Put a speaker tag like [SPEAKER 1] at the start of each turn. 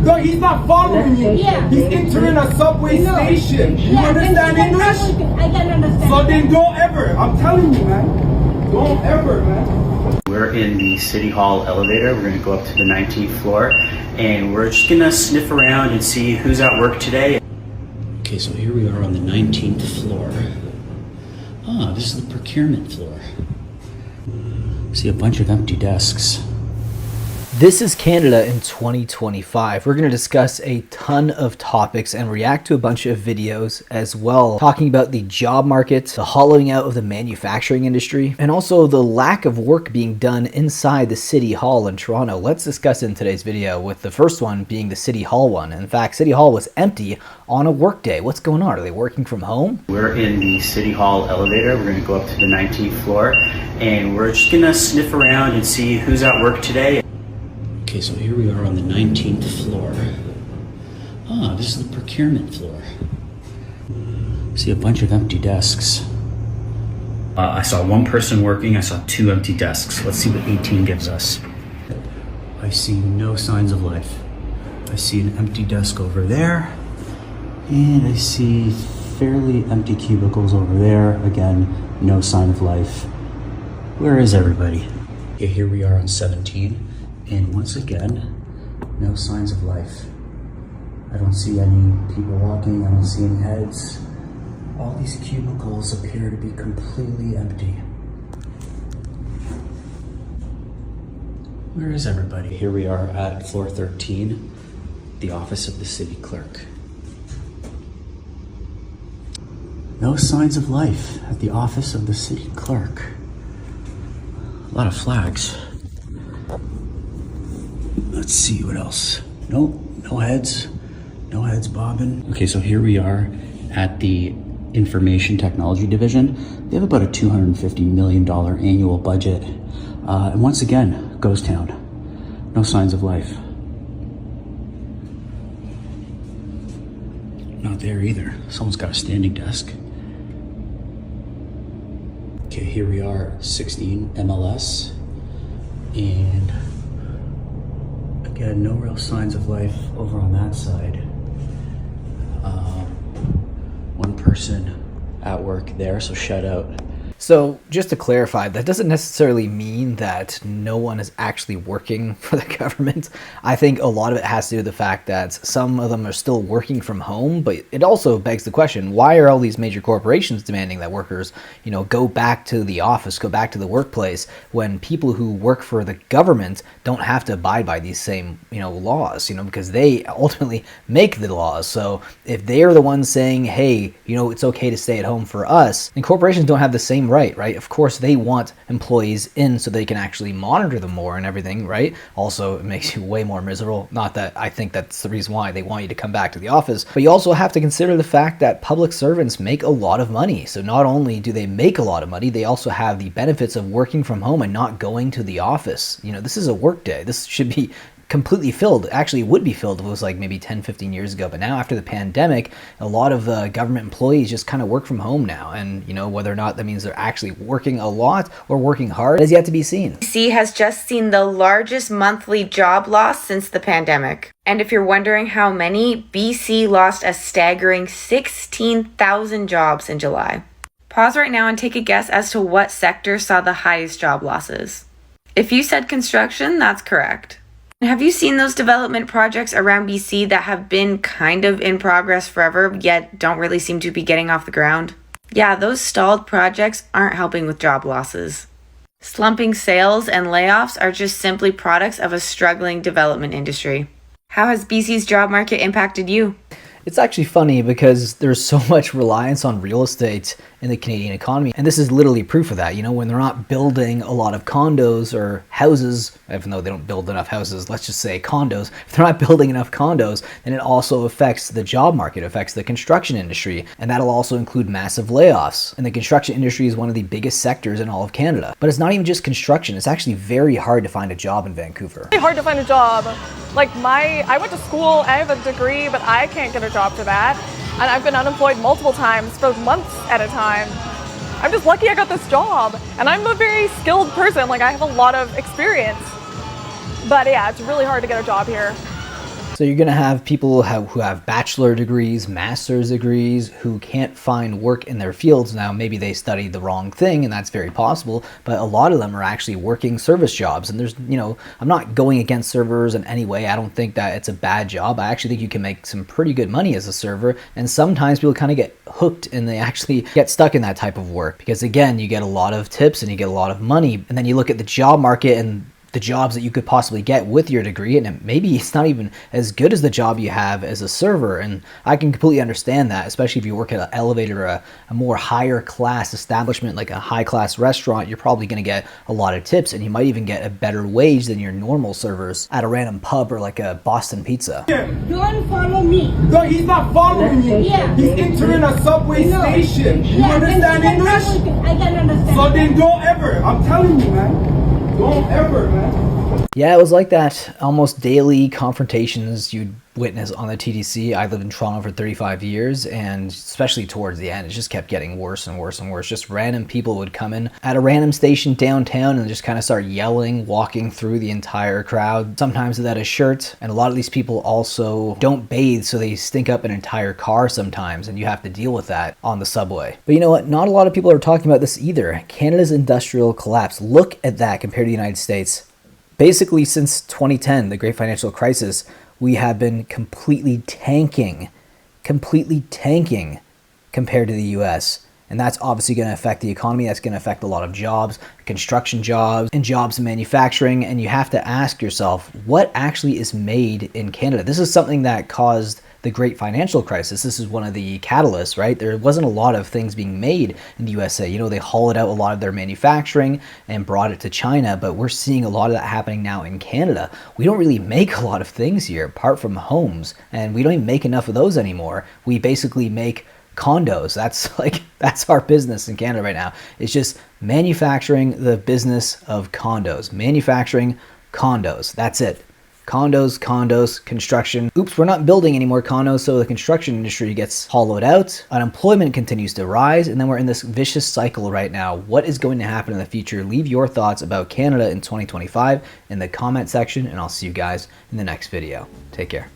[SPEAKER 1] No, he's not following you.
[SPEAKER 2] Yeah.
[SPEAKER 1] He's entering a subway station. You understand English?
[SPEAKER 2] I can understand.
[SPEAKER 1] So then don't ever. I'm telling you, man. Don't ever, man.
[SPEAKER 3] We're in the City Hall elevator. We're going to go up to the 19th floor and we're just going to sniff around and see who's at work today. Okay, so here we are on the 19th floor. Ah, this is the procurement floor. See a bunch of empty desks.
[SPEAKER 4] This is Canada in 2025. We're going to discuss a ton of topics and react to a bunch of videos as well, talking about the job market, the hollowing out of the manufacturing industry, and also the lack of work being done inside the City Hall in Toronto. Let's discuss in today's video, with the first one being the City Hall one. In fact, City Hall was empty on a work day. What's going on? Are they working from home?
[SPEAKER 3] We're in the City Hall elevator. We're going to go up to the 19th floor and we're just going to sniff around and see who's at work today. Okay, so here we are on the 19th floor. Ah, this is the procurement floor. See a bunch of empty desks. I saw one person working, I saw 2 empty desks. Let's see what 18 gives us. I see no signs of life. I see an empty desk over there, and I see fairly empty cubicles over there. Again, no sign of life. Where is everybody? Okay, here we are on 17. And once again, no signs of life. I don't see any people walking, I don't see any heads. All these cubicles appear to be completely empty. Where is everybody? Here we are at floor 13, the office of the city clerk. No signs of life at the office of the city clerk. A lot of flags. Let's see what else. Nope, no heads bobbing. Okay, so here we are at the Information Technology Division. They have about a $250 million annual budget. And once again, ghost town. No signs of life. Not there either. Someone's got a standing desk. Okay, here we are, 16 MLS. And again, no real signs of life over on that side. One person at work there, so shout out.
[SPEAKER 4] So just to clarify, that doesn't necessarily mean that no one is actually working for the government. I think a lot of it has to do with the fact that some of them are still working from home, but it also begs the question, why are all these major corporations demanding that workers, go back to the office, go back to the workplace, when people who work for the government don't have to abide by these same, laws, because they ultimately make the laws. So if they are the ones saying, hey, it's okay to stay at home for us, then corporations don't have the same right? Of course, they want employees in so they can actually monitor them more and everything, right? Also, it makes you way more miserable. Not that I think that's the reason why they want you to come back to the office, but you also have to consider the fact that public servants make a lot of money. So not only do they make a lot of money, they also have the benefits of working from home and not going to the office. This is a work day. This should be completely filled. Actually, it would be filled if it was like maybe 10, 15 years ago. But now after the pandemic, a lot of government employees just kind of work from home now. And, whether or not that means they're actually working a lot or working hard is yet to be seen.
[SPEAKER 5] BC has just seen the largest monthly job loss since the pandemic. And if you're wondering how many, BC lost a staggering 16,000 jobs in July. Pause right now and take a guess as to what sector saw the highest job losses. If you said construction, that's correct. Have you seen those development projects around BC that have been kind of in progress forever, yet don't really seem to be getting off the ground? Yeah, those stalled projects aren't helping with job losses. Slumping sales and layoffs are just simply products of a struggling development industry. How has BC's job market impacted you?
[SPEAKER 4] It's actually funny because there's so much reliance on real estate in the Canadian economy. And this is literally proof of that. When they're not building a lot of condos or houses, even though they don't build enough houses, let's just say condos. If they're not building enough condos, then it also affects the job market, affects the construction industry. And that'll also include massive layoffs. And the construction industry is one of the biggest sectors in all of Canada. But it's not even just construction. It's actually very hard to find a job in Vancouver.
[SPEAKER 6] It's hard to find a job. I went to school, I have a degree, but I can't get a job for that. And I've been unemployed multiple times for months at a time. I'm just lucky I got this job. And I'm a very skilled person. I have a lot of experience. But yeah, it's really hard to get a job here.
[SPEAKER 4] So you're going to have people who have bachelor degrees, master's degrees, who can't find work in their fields. Now, maybe they studied the wrong thing, and that's very possible, but a lot of them are actually working service jobs. And there's, I'm not going against servers in any way. I don't think that it's a bad job. I actually think you can make some pretty good money as a server, and sometimes people kind of get hooked and they actually get stuck in that type of work because, again, you get a lot of tips and you get a lot of money, and then you look at the job market and the jobs that you could possibly get with your degree, and maybe it's not even as good as the job you have as a server. And I can completely understand that, especially if you work at an elevator or a more higher class establishment like a high class restaurant. You're probably going to get a lot of tips, and you might even get a better wage than your normal servers at a random pub or like a Boston Pizza.
[SPEAKER 2] Don't follow me.
[SPEAKER 1] No, he's not following you.
[SPEAKER 2] Yeah.
[SPEAKER 1] He's entering a subway station. You understand English?
[SPEAKER 2] I can understand.
[SPEAKER 1] So then don't ever. I'm telling you, man. Don't ever, man.
[SPEAKER 4] Yeah, it was like that. Almost daily confrontations you'd witness on the TTC. I lived in Toronto for 35 years, and especially towards the end, it just kept getting worse and worse and worse. Just random people would come in at a random station downtown and just kind of start yelling, walking through the entire crowd, sometimes without a shirt. And a lot of these people also don't bathe, so they stink up an entire car sometimes, and you have to deal with that on the subway. But you know what? Not a lot of people are talking about this either. Canada's industrial collapse. Look at that compared to the United States. Basically, since 2010, the Great Financial Crisis, we have been completely tanking compared to the US. And that's obviously going to affect the economy. That's going to affect a lot of jobs, construction jobs, and jobs in manufacturing. And you have to ask yourself, what actually is made in Canada? This is something that caused the Great Financial Crisis. This is one of the catalysts, right? There wasn't a lot of things being made in the USA. They hollowed out a lot of their manufacturing and brought it to China, but we're seeing a lot of that happening now in Canada. We don't really make a lot of things here apart from homes, and we don't even make enough of those anymore. We basically make condos. That's our business in Canada right now. It's just manufacturing the business of condos. Manufacturing condos. That's it. Condos, construction. Oops, we're not building any more condos, so the construction industry gets hollowed out. Unemployment continues to rise, and then we're in this vicious cycle right now. What is going to happen in the future? Leave your thoughts about Canada in 2025 in the comment section, and I'll see you guys in the next video. Take care.